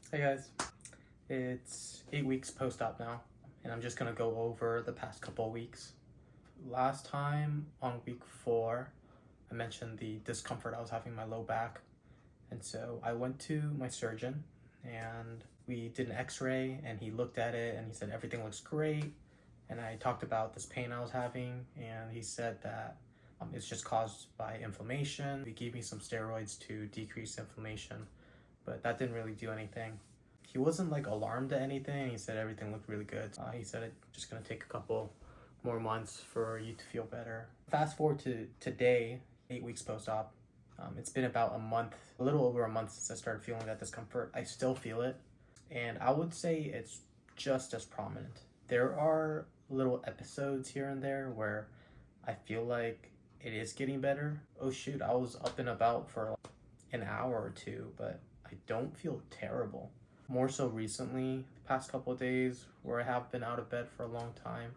Hey guys, it's 8 weeks post-op now, and I'm just gonna go over the past couple of weeks. Last time on week 4, I mentioned the discomfort I was having in my low back, and so I went to my surgeon and we did an x-ray and he looked at it and he said everything looks great, and I talked about this pain I was having and he said that it's just caused by inflammation. He gave me some steroids to decrease inflammation, but that didn't really do anything. He wasn't like alarmed at anything. He said everything looked really good. He said it's just gonna take a couple more months for you to feel better. Fast forward to today, 8 weeks post-op. It's been about a month, a little over a month since I started feeling that discomfort. I still feel it, and I would say it's just as prominent. There are little episodes here and there where I feel like it is getting better. Oh shoot, I was up and about for like an hour or two, but I don't feel terrible. More so recently, the past couple of days where I have been out of bed for a long time,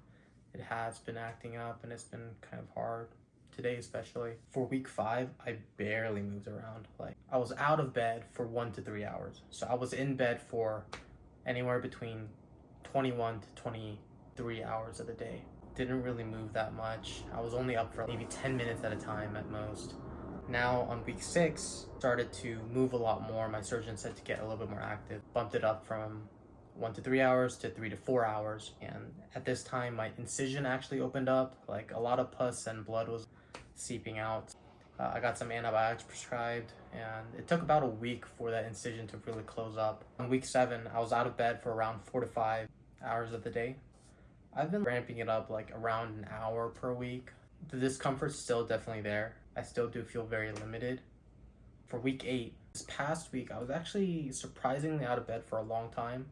it has been acting up and it's been kind of hard. Today especially. For week 5, I barely moved around. Like, I was out of bed for 1 to 3 hours. So I was in bed for anywhere between 21 to 23 hours of the day. Didn't really move that much. I was only up for maybe 10 minutes at a time at most. Now on week 6, started to move a lot more. My surgeon said to get a little bit more active. Bumped it up from 1 to 3 hours to 3 to 4 hours. And at this time, my incision actually opened up. Like, a lot of pus and blood was seeping out. I got some antibiotics prescribed, and it took about a week for that incision to really close up. On week 7, I was out of bed for around 4 to 5 hours of the day. I've been ramping it up like around an hour per week. The discomfort's still definitely there. I still do feel very limited. For week 8, this past week, I was actually surprisingly out of bed for a long time.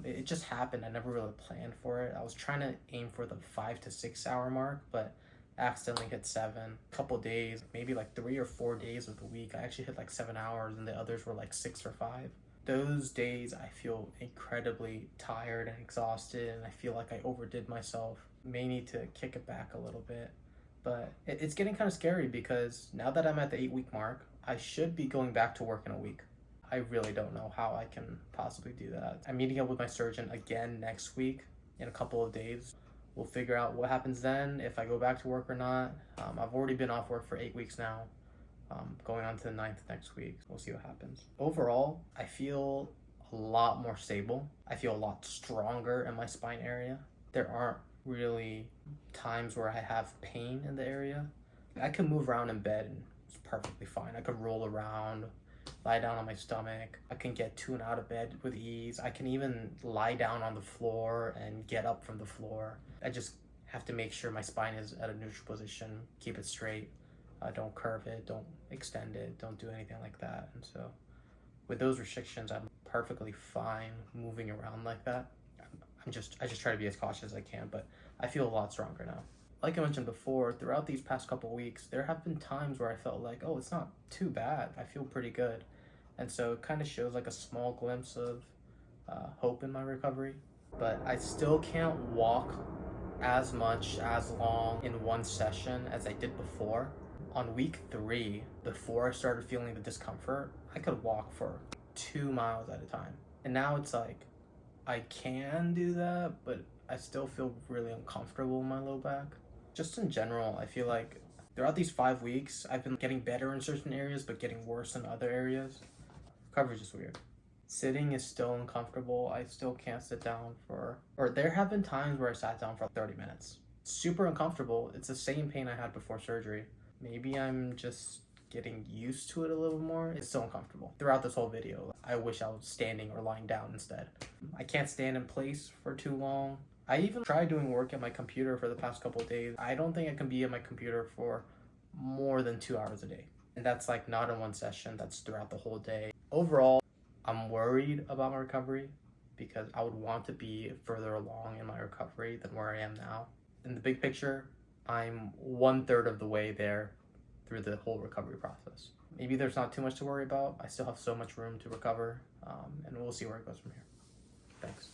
It just happened. I never really planned for it. I was trying to aim for the 5 to 6 hour mark, but accidentally hit 7. A couple days, maybe like 3 or 4 days of the week, I actually hit like 7 hours, and the others were like 6 or 5. Those days I feel incredibly tired and exhausted, and I feel like I overdid myself. May need to kick it back a little bit, but it's getting kind of scary because now that I'm at the 8-week mark, I should be going back to work in a week. I really don't know how I can possibly do that. I'm meeting up with my surgeon again next week in a couple of days. We'll figure out what happens then, if I go back to work or not. I've already been off work for 8 weeks now. Going on to the 9th next week. We'll see what happens. Overall, I feel a lot more stable. I feel a lot stronger in my spine area. There aren't really times where I have pain in the area. I can move around in bed and it's perfectly fine. I could roll around, lie down on my stomach. I can get to and out of bed with ease. I can even lie down on the floor and get up from the floor. I just have to make sure my spine is at a neutral position, keep it straight. Don't curve it, don't extend it, don't do anything like that. And so with those restrictions, I'm perfectly fine moving around like that. I just try to be as cautious as I can, but I feel a lot stronger now. Like I mentioned before, throughout these past couple of weeks, there have been times where I felt like, oh, it's not too bad. I feel pretty good. And so it kind of shows like a small glimpse of hope in my recovery. But I still can't walk as much, as long in one session as I did before. On week 3, before I started feeling the discomfort, I could walk for 2 miles at a time. And now it's like, I can do that, but I still feel really uncomfortable in my low back. Just in general, I feel like throughout these 5 weeks, I've been getting better in certain areas, but getting worse in other areas. Coverage is weird. Sitting is still uncomfortable. I still can't sit down or there have been times where I sat down for 30 minutes. Super uncomfortable. It's the same pain I had before surgery. Maybe I'm just getting used to it a little more. It's so uncomfortable. Throughout this whole video, I wish I was standing or lying down instead. I can't stand in place for too long. I even tried doing work at my computer for the past couple of days. I don't think I can be at my computer for more than 2 hours a day. And that's like not in one session, that's throughout the whole day. Overall, I'm worried about my recovery because I would want to be further along in my recovery than where I am now. In the big picture, I'm 1/3 of the way there through the whole recovery process. Maybe there's not too much to worry about. I still have so much room to recover, and we'll see where it goes from here. Thanks.